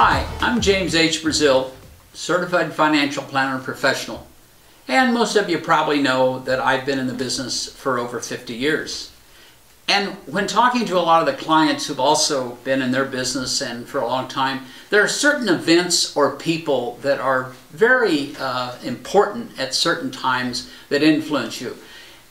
Hi, I'm James H. Brazil, Certified Financial Planner Professional. And most of you probably know that I've been in the business for over 50 years. And when talking to a lot of the clients who've also been in their business and for a long time, there are certain events or people that are very important at certain times that influence you.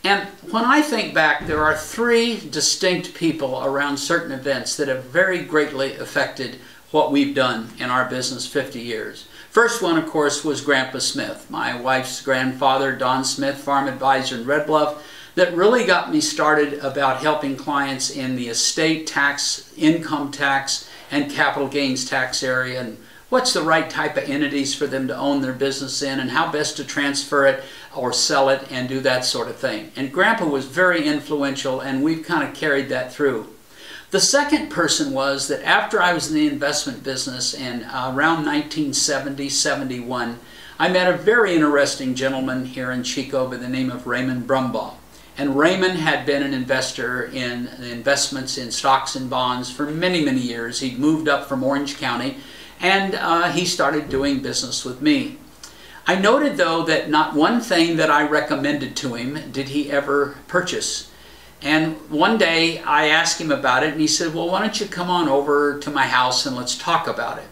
And when I think back, there are three distinct people around certain events that have very greatly affected what we've done in our business 50 years. First one, of course, was Grandpa Smith, my wife's grandfather, Don Smith, farm advisor in Red Bluff, that really got me started about helping clients in the estate tax, income tax, and capital gains tax area, and what's the right type of entities for them to own their business in, and how best to transfer it or sell it and do that sort of thing. And Grandpa was very influential, and we've kind of carried that through. The second person was that after I was in the investment business in around 1970-71, I met a very interesting gentleman here in Chico by the name of Raymond Brumbaugh. And Raymond had been an investor in investments in stocks and bonds for many, many years. He'd moved up from Orange County, and he started doing business with me. I noted, though, that not one thing that I recommended to him did he ever purchase. And one day I asked him about it, and he said, well, why don't you come on over to my house and let's talk about it.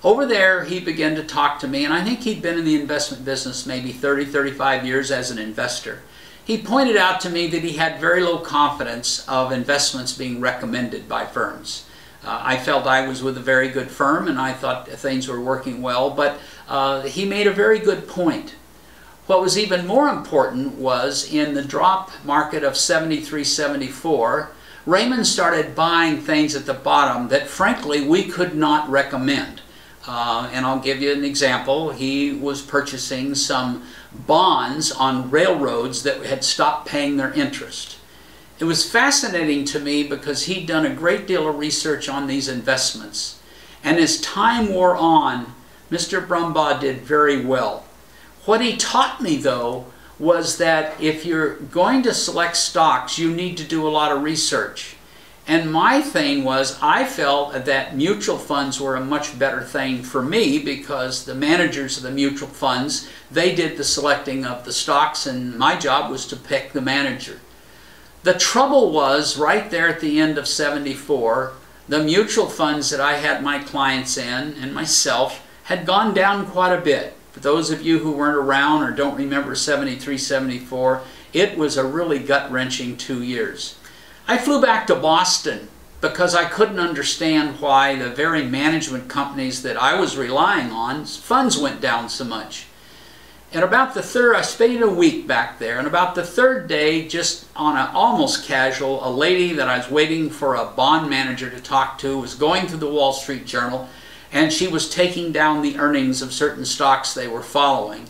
Over there, he began to talk to me, and I think he'd been in the investment business maybe 30, 35 years as an investor. He pointed out to me that he had very low confidence of investments being recommended by firms. I felt I was with a very good firm, and I thought things were working well, but he made a very good point. What was even more important was in the drop market of 73-74, Raymond started buying things at the bottom that frankly we could not recommend. And I'll give you an example. He was purchasing some bonds on railroads that had stopped paying their interest. It was fascinating to me because he'd done a great deal of research on these investments. And as time wore on, Mr. Brumbaugh did very well. What he taught me, though, was that if you're going to select stocks, you need to do a lot of research. And my thing was, I felt that mutual funds were a much better thing for me because the managers of the mutual funds, they did the selecting of the stocks, and my job was to pick the manager. The trouble was, right there at the end of 74, the mutual funds that I had my clients in, and myself, had gone down quite a bit. For those of you who weren't around or don't remember 73-74, it was a really gut-wrenching 2 years. I flew back to Boston because I couldn't understand why the very management companies that I was relying on, funds went down so much. And about the third, I spent a week back there, and about the third day, just on an almost casual, a lady that I was waiting for a bond manager to talk to was going through the Wall Street Journal, and she was taking down the earnings of certain stocks they were following.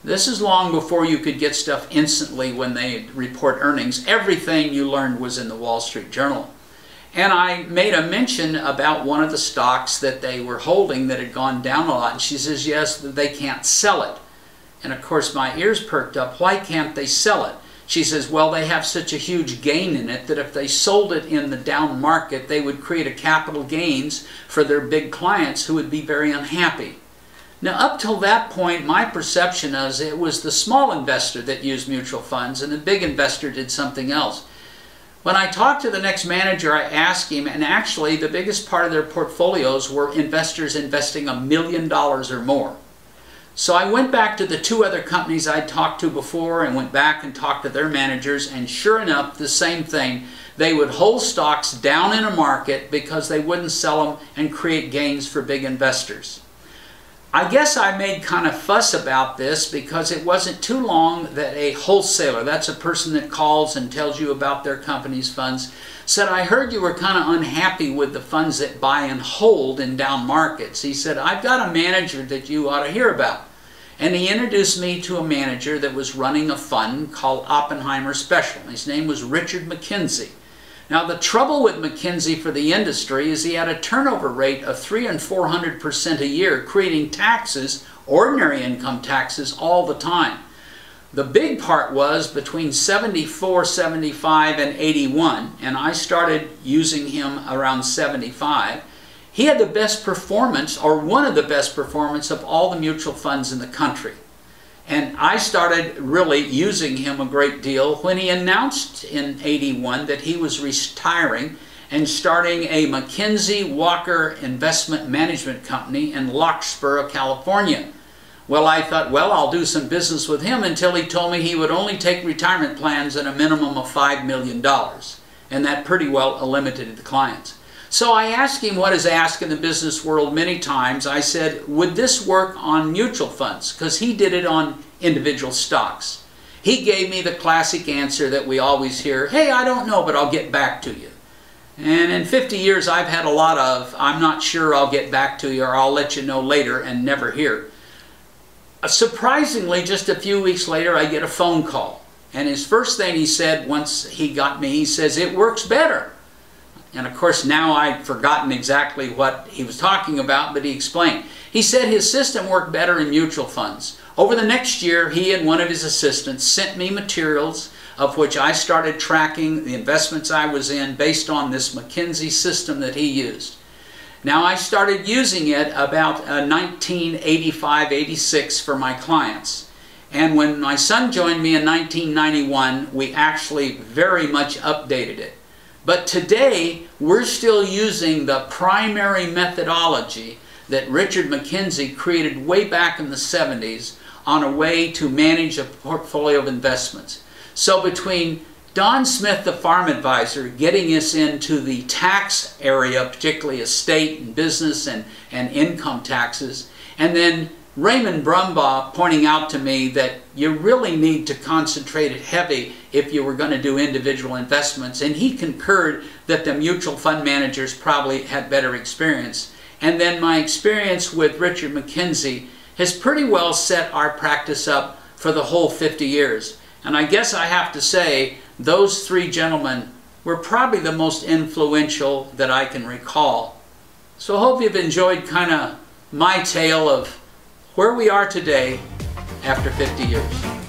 This is long before you could get stuff instantly when they report earnings. Everything you learned was in the Wall Street Journal. And I made a mention about one of the stocks that they were holding that had gone down a lot, and she says, yes, they can't sell it. And of course my ears perked up. Why can't they sell it? She says, well, they have such a huge gain in it that if they sold it in the down market, they would create a capital gains for their big clients who would be very unhappy. Now, up till that point, my perception is it was the small investor that used mutual funds and the big investor did something else. When I talked to the next manager, I asked him, and actually the biggest part of their portfolios were investors investing $1 million or more. So I went back to the two other companies I'd talked to before and went back and talked to their managers, and sure enough, the same thing. They would hold stocks down in a market because they wouldn't sell them and create gains for big investors. I guess I made kind of fuss about this because it wasn't too long that a wholesaler, that's a person that calls and tells you about their company's funds, said, I heard you were kind of unhappy with the funds that buy and hold in down markets. He said, I've got a manager that you ought to hear about. And he introduced me to a manager that was running a fund called Oppenheimer Special. His name was Richard McKinsey. Now, the trouble with McKinsey for the industry is he had a turnover rate of 300% and 400% a year, creating taxes, ordinary income taxes, all the time. The big part was between 74, 75, and 81, and I started using him around 75. he had the best performance, or one of the best performance, of all the mutual funds in the country. And I started really using him a great deal when he announced in '81 that he was retiring and starting a McKinsey Walker Investment Management Company in Larkspur, California. Well, I thought, well, I'll do some business with him, until he told me he would only take retirement plans at a minimum of $5 million. And that pretty well eliminated the clients. So I asked him what is asked in the business world many times. I said, would this work on mutual funds? Because he did it on individual stocks. He gave me the classic answer that we always hear, hey, I don't know, but I'll get back to you. And in 50 years, I've had a lot of, I'm not sure, I'll get back to you, or I'll let you know later, and never hear. Surprisingly, just a few weeks later, I get a phone call. And his first thing he said once he got me, he says, it works better. And of course, now I'd forgotten exactly what he was talking about, but he explained. He said his system worked better in mutual funds. Over the next year, he and one of his assistants sent me materials of which I started tracking the investments I was in based on this McKinsey system that he used. Now, I started using it about 1985-86 for my clients. And when my son joined me in 1991, we actually very much updated it. But today, we're still using the primary methodology that Richard McKinsey created way back in the 70s on a way to manage a portfolio of investments. So between Don Smith, the farm advisor, getting us into the tax area, particularly estate and business and income taxes, and then Raymond Brumbaugh pointing out to me that you really need to concentrate it heavy if you were going to do individual investments, and he concurred that the mutual fund managers probably had better experience. And then my experience with Richard McKinsey has pretty well set our practice up for the whole 50 years. And I guess I have to say, those three gentlemen were probably the most influential that I can recall. So I hope you've enjoyed kind of my tale of where we are today after 50 years.